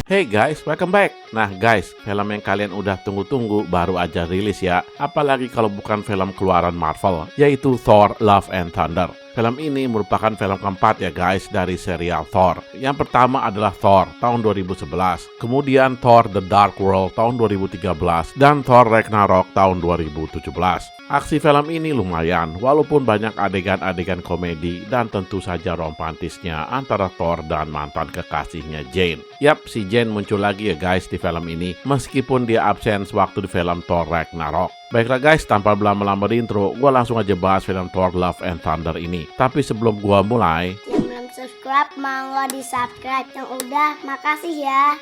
Hey guys, welcome back. Nah guys, film yang kalian udah tunggu-tunggu baru aja rilis ya. Apalagi kalau bukan film keluaran Marvel, yaitu Thor Love and Thunder. Film ini merupakan film keempat ya guys dari serial Thor. Yang pertama adalah Thor tahun 2011, kemudian Thor The Dark World tahun 2013, dan Thor Ragnarok tahun 2017. Aksi film ini lumayan, walaupun banyak adegan-adegan komedi dan tentu saja romantisnya antara Thor dan mantan kekasihnya Jane. Yap, si Jane muncul lagi ya guys di film ini, meskipun dia absen sewaktu di film Thor Ragnarok. Baiklah guys, tanpa berlama-lama di intro, gue langsung aja bahas film Thor Love and Thunder ini. Tapi sebelum gue mulai, yang belum subscribe, monggo di subscribe. Yang udah, makasih ya.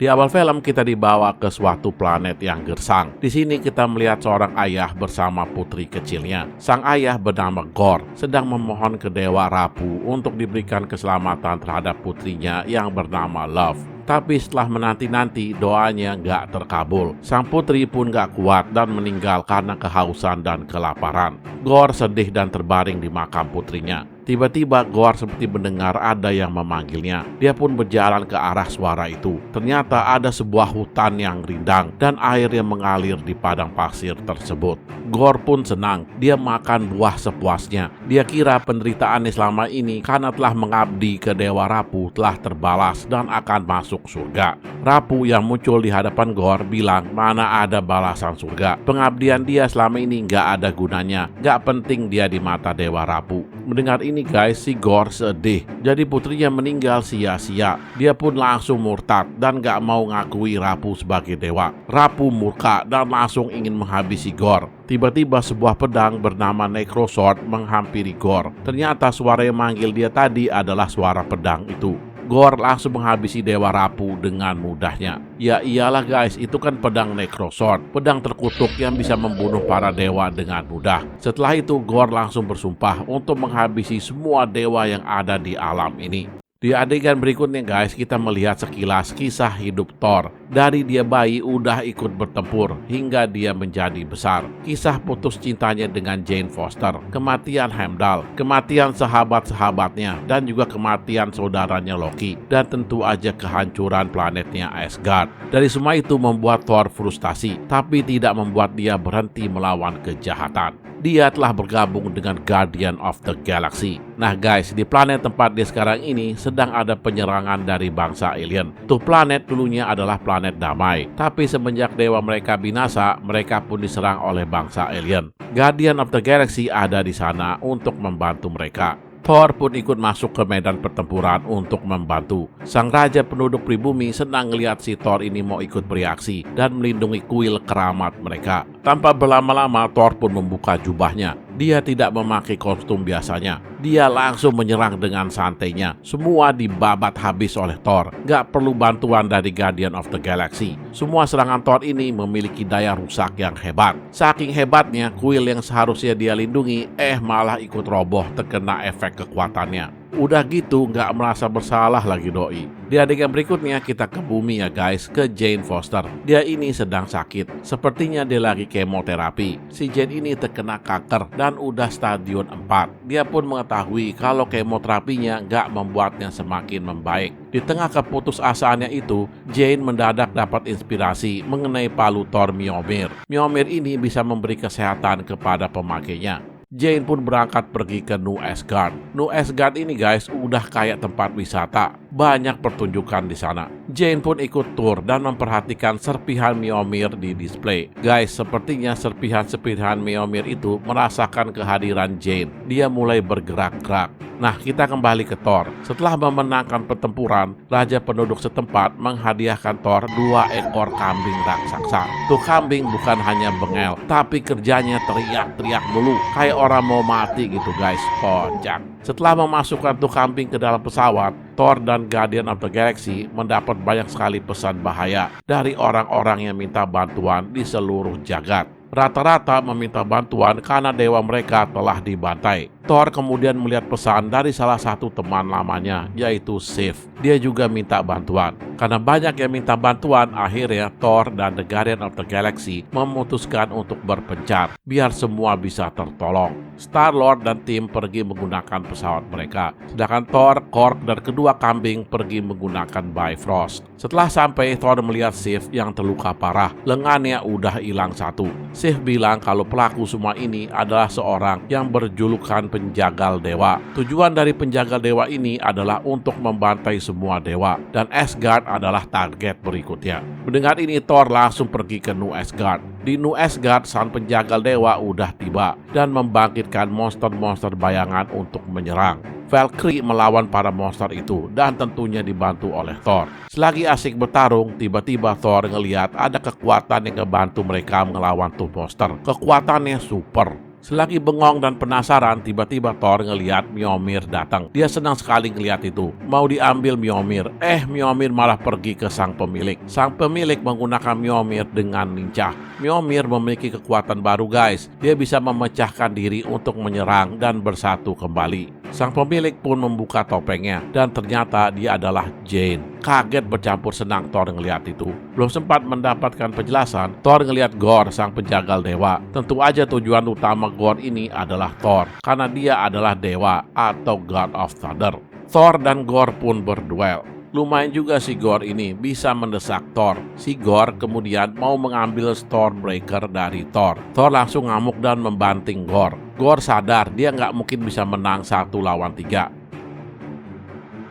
di awal film kita dibawa ke suatu planet yang gersang. Di sini kita melihat seorang ayah bersama putri kecilnya. Sang ayah bernama Gorr sedang memohon ke Dewa Rapu untuk diberikan keselamatan terhadap putrinya yang bernama Love. Tapi setelah menanti-nanti, doanya nggak terkabul. Sang putri pun nggak kuat dan meninggal karena kehausan dan kelaparan. Gorr sedih dan terbaring di makam putrinya. Tiba-tiba Gorr seperti mendengar ada yang memanggilnya. Dia pun berjalan ke arah suara itu. Ternyata ada sebuah hutan yang rindang dan air yang mengalir di padang pasir tersebut. Gorr pun senang. Dia makan buah sepuasnya. Dia kira penderitaannya selama ini karena telah mengabdi ke Dewa Rapu telah terbalas dan akan masuk surga. Rapu yang muncul di hadapan Gorr bilang mana ada balasan surga. Pengabdian dia selama ini nggak ada gunanya. Nggak penting dia di mata Dewa Rapu. Mendengar ini guys, si Gorr sedih. Jadi putrinya meninggal sia-sia. Dia pun langsung murtad dan gak mau ngakui Rapu sebagai dewa. Rapu murka dan langsung ingin menghabisi Gorr. Tiba-tiba sebuah pedang bernama Necrosword menghampiri Gorr. Ternyata suara yang manggil dia tadi adalah suara pedang itu. Gorr langsung menghabisi Dewa Rapu dengan mudahnya. Ya iyalah guys, itu kan pedang Necrosword, pedang terkutuk yang bisa membunuh para dewa dengan mudah. Setelah itu Gorr langsung bersumpah untuk menghabisi semua dewa yang ada di alam ini. Di adegan berikutnya guys, kita melihat sekilas kisah hidup Thor. Dari dia bayi udah ikut bertempur hingga dia menjadi besar. Kisah putus cintanya dengan Jane Foster, kematian Heimdall, kematian sahabat-sahabatnya, dan juga kematian saudaranya Loki. Dan tentu aja kehancuran planetnya Asgard. Dari semua itu membuat Thor frustasi, tapi tidak membuat dia berhenti melawan kejahatan. Dia telah bergabung dengan Guardian of the Galaxy. Nah guys, di planet tempat dia sekarang ini sedang ada penyerangan dari bangsa alien. Tuh planet dulunya adalah planet damai, tapi semenjak dewa mereka binasa, mereka pun diserang oleh bangsa alien. Guardian of the Galaxy ada di sana untuk membantu mereka. Thor pun ikut masuk ke medan pertempuran untuk membantu. Sang raja penduduk pribumi senang melihat si Thor ini mau ikut bereaksi dan melindungi kuil keramat mereka. Tanpa berlama-lama, Thor pun membuka jubahnya. Dia tidak memakai kostum biasanya. Dia langsung menyerang dengan santainya. Semua dibabat habis oleh Thor. Gak perlu bantuan dari Guardian of the Galaxy. Semua serangan Thor ini memiliki daya rusak yang hebat. Saking hebatnya, kuil yang seharusnya dia lindungi malah ikut roboh terkena efek kekuatannya. Udah gitu gak merasa bersalah lagi doi. Di adegan berikutnya kita ke bumi ya guys, ke Jane Foster. Dia ini sedang sakit. Sepertinya dia lagi kemoterapi. Si Jane ini terkena kanker dan udah stadium 4. Dia pun mengetahui kalau kemoterapinya gak membuatnya semakin membaik. Di tengah keputusasaannya itu, Jane mendadak dapat inspirasi mengenai palu Thor Mjolnir. Mjolnir ini bisa memberi kesehatan kepada pemakainya. Jane pun berangkat pergi ke New Asgard. New Asgard ini guys udah kayak tempat wisata. Banyak pertunjukan di sana. Jane pun ikut tur dan memperhatikan serpihan Mjolnir di display. Guys, sepertinya serpihan-serpihan Mjolnir itu merasakan kehadiran Jane. Dia mulai bergerak-gerak. Nah, kita kembali ke Thor. Setelah memenangkan pertempuran, raja penduduk setempat menghadiahkan Thor 2 ekor kambing raksasa. Tuh kambing bukan hanya bengel, tapi kerjanya teriak-teriak dulu. Kayak orang mau mati gitu guys, kocak. Setelah memasukkan tuh kambing ke dalam pesawat, Thor dan Guardian of the Galaxy mendapat banyak sekali pesan bahaya dari orang-orang yang minta bantuan di seluruh jagat. Rata-rata meminta bantuan karena dewa mereka telah dibantai. Thor kemudian melihat pesan dari salah satu teman lamanya, yaitu Sif. Dia juga minta bantuan. Karena banyak yang minta bantuan, akhirnya Thor dan The Guardian of the Galaxy memutuskan untuk berpencar, biar semua bisa tertolong. Star-Lord dan tim pergi menggunakan pesawat mereka, sedangkan Thor, Korg, dan kedua kambing pergi menggunakan Bifrost. Setelah sampai, Thor melihat Sif yang terluka parah, lengannya udah hilang satu. Sif bilang kalau pelaku semua ini adalah seorang yang berjulukan penjagal dewa. Tujuan dari penjagal dewa ini adalah untuk membantai semua dewa, dan Asgard adalah target berikutnya. Mendengar ini, Thor langsung pergi ke New Asgard. Di New Asgard, sang penjagal dewa udah tiba dan membangkitkan monster-monster bayangan untuk menyerang. Valkyrie melawan para monster itu dan tentunya dibantu oleh Thor. Selagi asik bertarung, tiba-tiba Thor ngelihat ada kekuatan yang ngebantu mereka melawan tuh monster. Kekuatannya super. Selagi bengong dan penasaran, tiba-tiba Thor ngelihat Mjolnir datang. Dia senang sekali ngelihat itu. Mau diambil Mjolnir, Mjolnir malah pergi ke sang pemilik. Sang pemilik menggunakan Mjolnir dengan lincah. Mjolnir memiliki kekuatan baru guys. Dia bisa memecahkan diri untuk menyerang dan bersatu kembali. Sang pemilik pun membuka topengnya dan ternyata dia adalah Jane. Kaget bercampur senang Thor ngelihat itu. Belum sempat mendapatkan penjelasan, Thor ngelihat Gorr, sang penjagal dewa. Tentu aja tujuan utama Gorr ini adalah Thor, karena dia adalah dewa atau God of Thunder. Thor dan Gorr pun berduel. Lumayan juga si Gorr ini bisa mendesak Thor. Si Gorr kemudian mau mengambil Stormbreaker dari Thor. Thor langsung ngamuk dan membanting Gorr. Gorr sadar dia nggak mungkin bisa menang 1 lawan 3.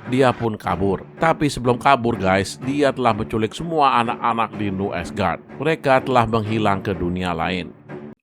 Dia pun kabur. Tapi sebelum kabur guys, dia telah menculik semua anak-anak di New Asgard. Mereka telah menghilang ke dunia lain.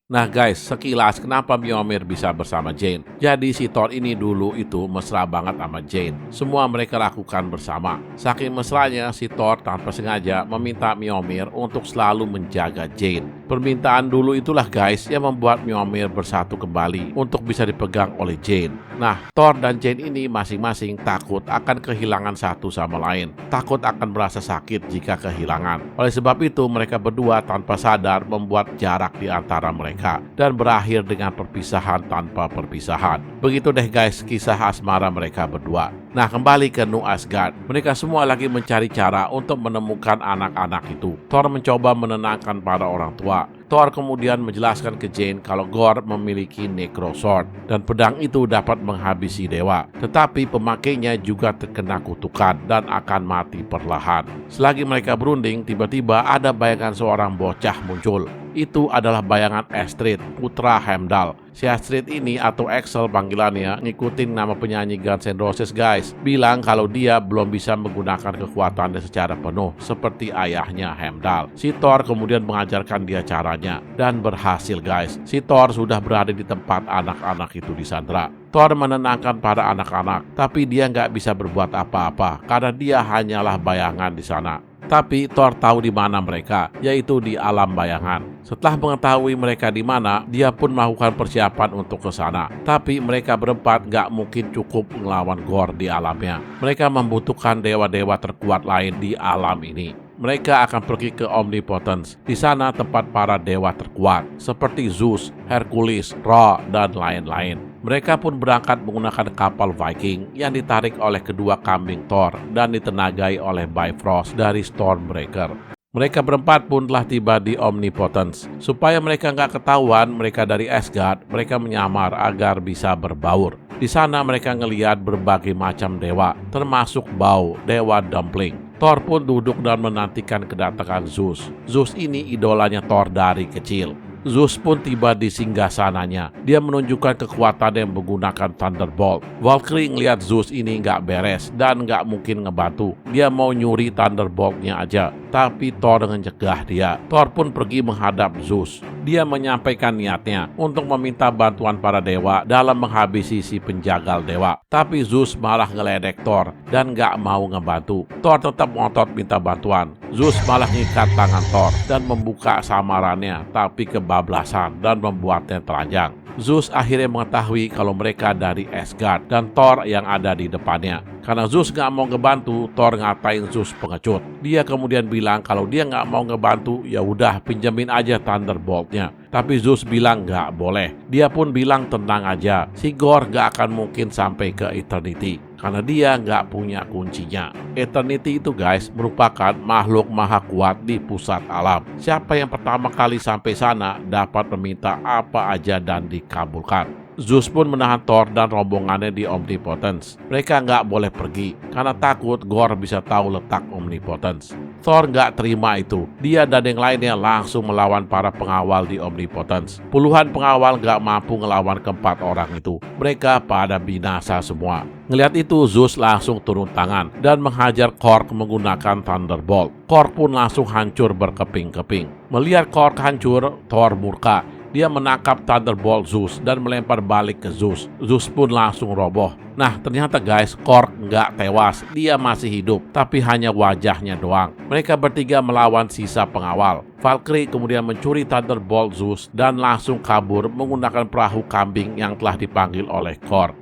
Nah guys, sekilas kenapa Mjolnir bisa bersama Jane. Jadi si Thor ini dulu itu mesra banget sama Jane. Semua mereka lakukan bersama. Saking mesranya, si Thor tanpa sengaja meminta Mjolnir untuk selalu menjaga Jane. Permintaan dulu itulah guys yang membuat Mjolnir bersatu kembali untuk bisa dipegang oleh Jane. Nah, Thor dan Jane ini masing-masing takut akan kehilangan satu sama lain. Takut akan merasa sakit jika kehilangan. Oleh sebab itu, mereka berdua tanpa sadar membuat jarak di antara mereka dan berakhir dengan perpisahan tanpa perpisahan. Begitu deh guys kisah asmara mereka berdua. Nah, kembali ke New Asgard. Mereka semua lagi mencari cara untuk menemukan anak-anak itu. Thor mencoba menenangkan para orang tua. Thor kemudian menjelaskan ke Jane kalau Gorr memiliki Necro Sword dan pedang itu dapat menghabisi dewa. Tetapi pemakainya juga terkena kutukan dan akan mati perlahan. Selagi mereka berunding, tiba-tiba ada bayangan seorang bocah muncul. Itu adalah bayangan Astrid, putra Heimdall. Si Astrid ini atau Axel panggilannya ngikutin nama penyanyi Guns N' Roses guys. Bilang kalau dia belum bisa menggunakan kekuatannya secara penuh seperti ayahnya Heimdall. Si Thor kemudian mengajarkan dia caranya dan berhasil guys. Si Thor sudah berada di tempat anak-anak itu disandra. Thor menenangkan para anak-anak, tapi dia nggak bisa berbuat apa-apa karena dia hanyalah bayangan di sana. Tapi Thor tahu di mana mereka, yaitu di alam bayangan. Setelah mengetahui mereka di mana, dia pun melakukan persiapan untuk ke sana. Tapi mereka berempat gak mungkin cukup melawan Gorr di alamnya. Mereka membutuhkan dewa-dewa terkuat lain di alam ini. Mereka akan pergi ke Omnipotence. Di sana tempat para dewa terkuat, seperti Zeus, Hercules, Ra, dan lain-lain. Mereka pun berangkat menggunakan kapal Viking yang ditarik oleh kedua kambing Thor dan ditenagai oleh Bifrost dari Stormbreaker. Mereka berempat pun telah tiba di Omnipotence. Supaya mereka nggak ketahuan mereka dari Asgard, mereka menyamar agar bisa berbaur. Di sana mereka ngelihat berbagai macam dewa, termasuk Bau, dewa dumpling. Thor pun duduk dan menantikan kedatangan Zeus. Zeus ini idolanya Thor dari kecil. Zeus pun tiba di singgasananya. Dia menunjukkan kekuatan yang menggunakan Thunderbolt. Valkyrie ngeliat Zeus ini nggak beres dan nggak mungkin ngebantu. Dia mau nyuri Thunderboltnya aja, tapi Thor mencegah dia. Thor pun pergi menghadap Zeus. Dia menyampaikan niatnya untuk meminta bantuan para dewa dalam menghabisi si penjagal dewa. Tapi Zeus malah ngeledek Thor dan nggak mau ngebantu. Thor tetap ngotot minta bantuan. Zeus malah ngikat tangan Thor dan membuka samarannya, tapi kebablasan dan membuatnya telanjang. Zeus akhirnya mengetahui kalau mereka dari Asgard dan Thor yang ada di depannya. Karena Zeus gak mau ngebantu, Thor ngatain Zeus pengecut. Dia kemudian bilang kalau dia gak mau ngebantu, ya udah pinjemin aja Thunderboltnya. Tapi Zeus bilang nggak boleh. Dia pun bilang tenang aja, si Gorr nggak akan mungkin sampai ke Eternity karena dia nggak punya kuncinya. Eternity itu guys merupakan makhluk maha kuat di pusat alam. Siapa yang pertama kali sampai sana dapat meminta apa aja dan dikabulkan. Zeus pun menahan Thor dan rombongannya di Omnipotence. Mereka nggak boleh pergi karena takut Gorr bisa tahu letak Omnipotence. Thor nggak terima itu. Dia dan yang lainnya langsung melawan para pengawal di Omnipotence. Puluhan pengawal nggak mampu ngelawan keempat orang itu. Mereka pada binasa semua. Ngelihat itu Zeus langsung turun tangan dan menghajar Korg menggunakan Thunderbolt. Korg pun langsung hancur berkeping-keping. Melihat Korg hancur, Thor murka. Dia menangkap Thunderbolt Zeus dan melempar balik ke Zeus. Zeus pun langsung roboh. Nah ternyata guys, Korg nggak tewas. Dia masih hidup, tapi hanya wajahnya doang. Mereka bertiga melawan sisa pengawal. Valkyrie kemudian mencuri Thunderbolt Zeus dan langsung kabur menggunakan perahu kambing yang telah dipanggil oleh Korg.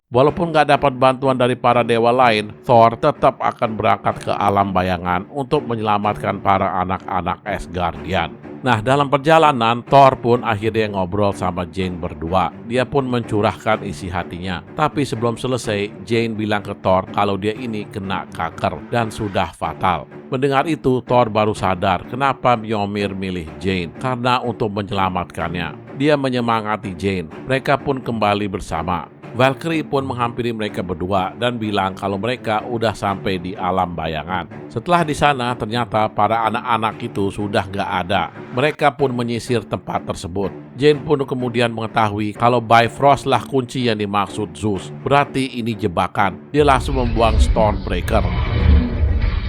Walaupun gak dapat bantuan dari para dewa lain, Thor tetap akan berangkat ke alam bayangan untuk menyelamatkan para anak-anak Asgardian. Nah, dalam perjalanan, Thor pun akhirnya ngobrol sama Jane berdua. Dia pun mencurahkan isi hatinya. Tapi sebelum selesai, Jane bilang ke Thor kalau dia ini kena kanker dan sudah fatal. Mendengar itu, Thor baru sadar kenapa Mjolnir milih Jane, karena untuk menyelamatkannya. Dia menyemangati Jane. Mereka pun kembali bersama. Valkyrie pun menghampiri mereka berdua dan bilang kalau mereka udah sampai di alam bayangan. Setelah di sana ternyata para anak-anak itu sudah gak ada. Mereka pun menyisir tempat tersebut. Jane pun kemudian mengetahui kalau Bifrost lah kunci yang dimaksud Zeus. Berarti ini jebakan. Dia langsung membuang Stormbreaker.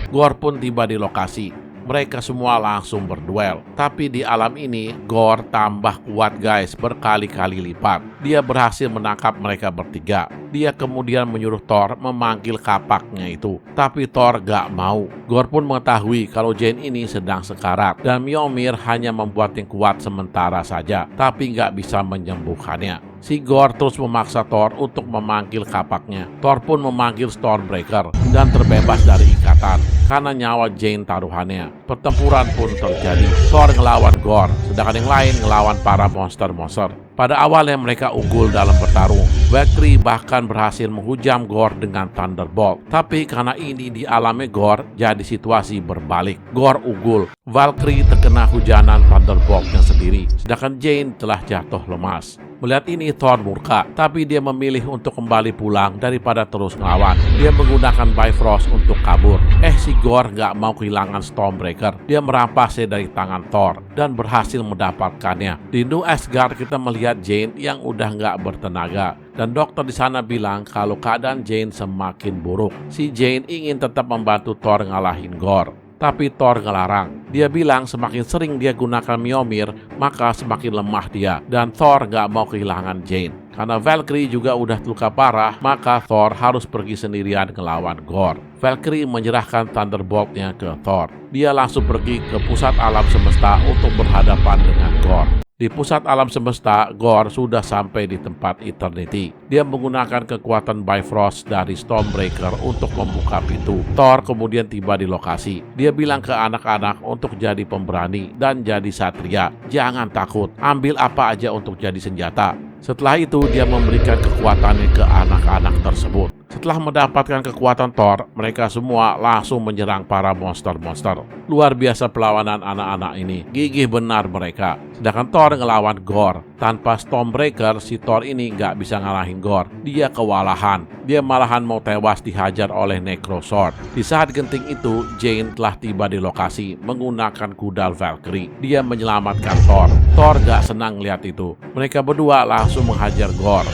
Gorr pun tiba di lokasi. Mereka semua langsung berduel. Tapi di alam ini, Gorr tambah kuat guys, berkali-kali lipat. Dia berhasil menangkap mereka bertiga. Dia kemudian menyuruh Thor memanggil kapaknya itu. Tapi Thor gak mau. Gorr pun mengetahui kalau Jane ini sedang sekarat. Dan Mjolnir hanya membuat yang kuat sementara saja. Tapi gak bisa menyembuhkannya. Si Gorr terus memaksa Thor untuk memanggil kapaknya. Thor pun memanggil Stormbreaker dan terbebas dari ikatan karena nyawa Jane taruhannya. Pertempuran pun terjadi. Thor ngelawan Gorr, sedangkan yang lain ngelawan para monster-monster. Pada awalnya mereka unggul dalam bertarung. Valkyrie bahkan berhasil menghujam Gorr dengan Thunderbolt. Tapi karena ini dialami Gorr, jadi situasi berbalik. Gorr unggul. Valkyrie terkena hujanan Thunderboltnya sendiri, sedangkan Jane telah jatuh lemas. Melihat ini Thor murka, tapi dia memilih untuk kembali pulang daripada terus ngelawan. Dia menggunakan Bifrost untuk kabur. Si Gorr gak mau kehilangan Stormbreaker. Dia merampasnya dari tangan Thor dan berhasil mendapatkannya. Di New Asgard kita melihat Jane yang udah gak bertenaga. Dan dokter di sana bilang kalau keadaan Jane semakin buruk. Si Jane ingin tetap membantu Thor ngalahin Gorr. Tapi Thor ngelarang. Dia bilang semakin sering dia gunakan Mjolnir, maka semakin lemah dia. Dan Thor gak mau kehilangan Jane. Karena Valkyrie juga udah terluka parah, maka Thor harus pergi sendirian ngelawan Gorr. Valkyrie menyerahkan Thunderbolt-nya ke Thor. Dia langsung pergi ke pusat alam semesta untuk berhadapan dengan Gorr. Di pusat alam semesta, Gorr sudah sampai di tempat Eternity. Dia menggunakan kekuatan Bifrost dari Stormbreaker untuk membuka pintu. Thor kemudian tiba di lokasi. Dia bilang ke anak-anak untuk jadi pemberani dan jadi satria. Jangan takut, ambil apa aja untuk jadi senjata. Setelah itu dia memberikan kekuatannya ke anak-anak tersebut. Setelah mendapatkan kekuatan Thor, mereka semua langsung menyerang para monster-monster. Luar biasa perlawanan anak-anak ini, gigih benar mereka. Sedangkan Thor ngelawan Gorr. Tanpa Stormbreaker, si Thor ini nggak bisa ngalahin Gorr. Dia kewalahan. Dia malahan mau tewas dihajar oleh Necrosword. Di saat genting itu, Jane telah tiba di lokasi menggunakan kuda Valkyrie. Dia menyelamatkan Thor. Thor gak senang lihat itu. Mereka berdua langsung menghajar Gorr.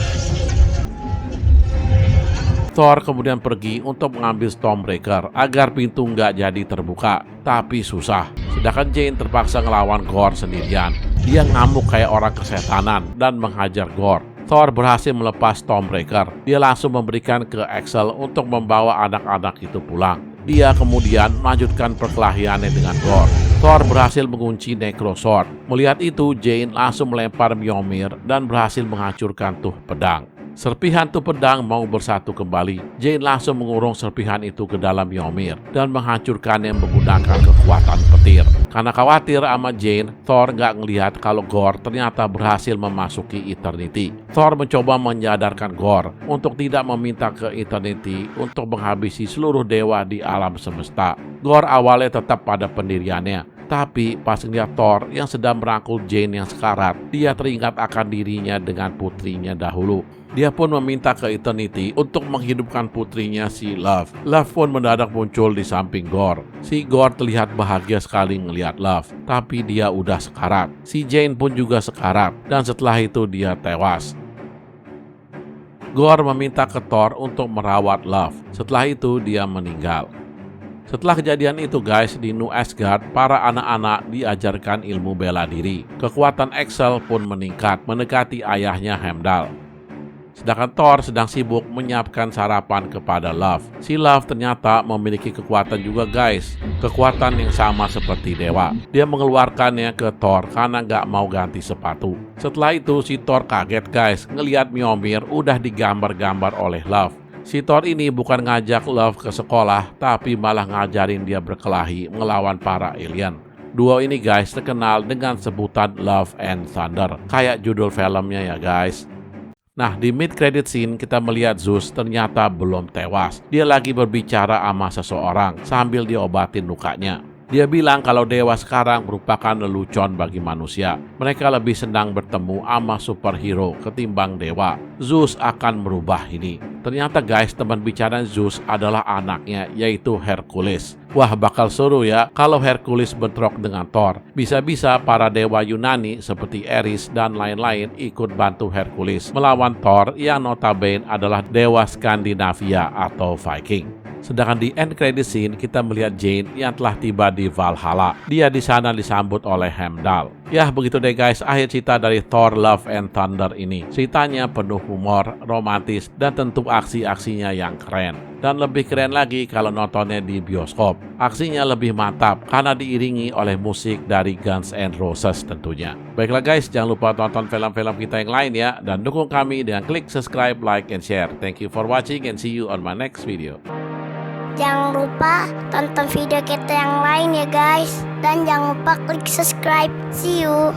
Thor kemudian pergi untuk mengambil Stormbreaker agar pintu nggak jadi terbuka, tapi susah. Sedangkan Jane terpaksa ngelawan Gorr sendirian. Dia ngamuk kayak orang kesetanan dan menghajar Gorr. Thor berhasil melepas Stormbreaker. Dia langsung memberikan ke Axel untuk membawa anak-anak itu pulang. Dia kemudian melanjutkan perkelahiannya dengan Gorr. Thor berhasil mengunci Necrosword. Melihat itu, Jane langsung melempar Mjolnir dan berhasil menghancurkan tuh pedang. Serpihan tuh pedang mau bersatu kembali. Jane langsung mengurung serpihan itu ke dalam Mjolnir dan menghancurkannya menggunakan kekuatan petir. Karena khawatir sama Jane, Thor nggak ngelihat kalau Gorr ternyata berhasil memasuki Eternity. Thor mencoba menyadarkan Gorr untuk tidak meminta ke Eternity untuk menghabisi seluruh dewa di alam semesta. Gorr awalnya tetap pada pendiriannya, tapi pas ngeliat Thor yang sedang merangkul Jane yang sekarat, dia teringat akan dirinya dengan putrinya dahulu. Dia pun meminta ke Eternity untuk menghidupkan putrinya si Love. Love pun mendadak muncul di samping Gorr. Si Gorr terlihat bahagia sekali ngelihat Love, tapi dia udah sekarat. Si Jane pun juga sekarat, dan setelah itu dia tewas. Gorr meminta ke Thor untuk merawat Love. Setelah itu dia meninggal. Setelah kejadian itu guys, di New Asgard, para anak-anak diajarkan ilmu bela diri. Kekuatan Axel pun meningkat, mendekati ayahnya Heimdall. Sedangkan Thor sedang sibuk menyiapkan sarapan kepada Love. Si Love ternyata memiliki kekuatan juga guys. Kekuatan yang sama seperti dewa. Dia mengeluarkannya ke Thor karena gak mau ganti sepatu. Setelah itu si Thor kaget guys, ngelihat Mjolnir udah digambar-gambar oleh Love. Si Thor ini bukan ngajak Love ke sekolah, tapi malah ngajarin dia berkelahi melawan para alien. Duo ini guys terkenal dengan sebutan Love and Thunder, kayak judul filmnya ya guys. Nah, di mid-credit scene kita melihat Zeus ternyata belum tewas. Dia lagi berbicara sama seseorang sambil diobatin lukanya. Dia bilang kalau dewa sekarang merupakan lelucon bagi manusia. Mereka lebih senang bertemu sama superhero ketimbang dewa. Zeus akan merubah ini. Ternyata guys, teman bicara Zeus adalah anaknya, yaitu Hercules. Wah, bakal seru ya kalau Hercules bentrok dengan Thor. Bisa-bisa para dewa Yunani seperti Ares dan lain-lain ikut bantu Hercules melawan Thor yang notabene adalah dewa Skandinavia atau Viking. Sedangkan di end credit scene kita melihat Jane yang telah tiba di Valhalla. Dia di sana disambut oleh Heimdall. Ya begitu deh guys, akhir cerita dari Thor Love and Thunder ini. Ceritanya penuh humor, romantis, dan tentu aksi-aksinya yang keren. Dan lebih keren lagi kalau nontonnya di bioskop. Aksinya lebih mantap karena diiringi oleh musik dari Guns N' Roses tentunya. Baiklah guys, jangan lupa tonton film-film kita yang lain ya. Dan dukung kami dengan klik subscribe, like, and share. Thank you for watching and see you on my next video. Jangan lupa tonton video kita yang lain ya guys. Dan jangan lupa klik subscribe. See you.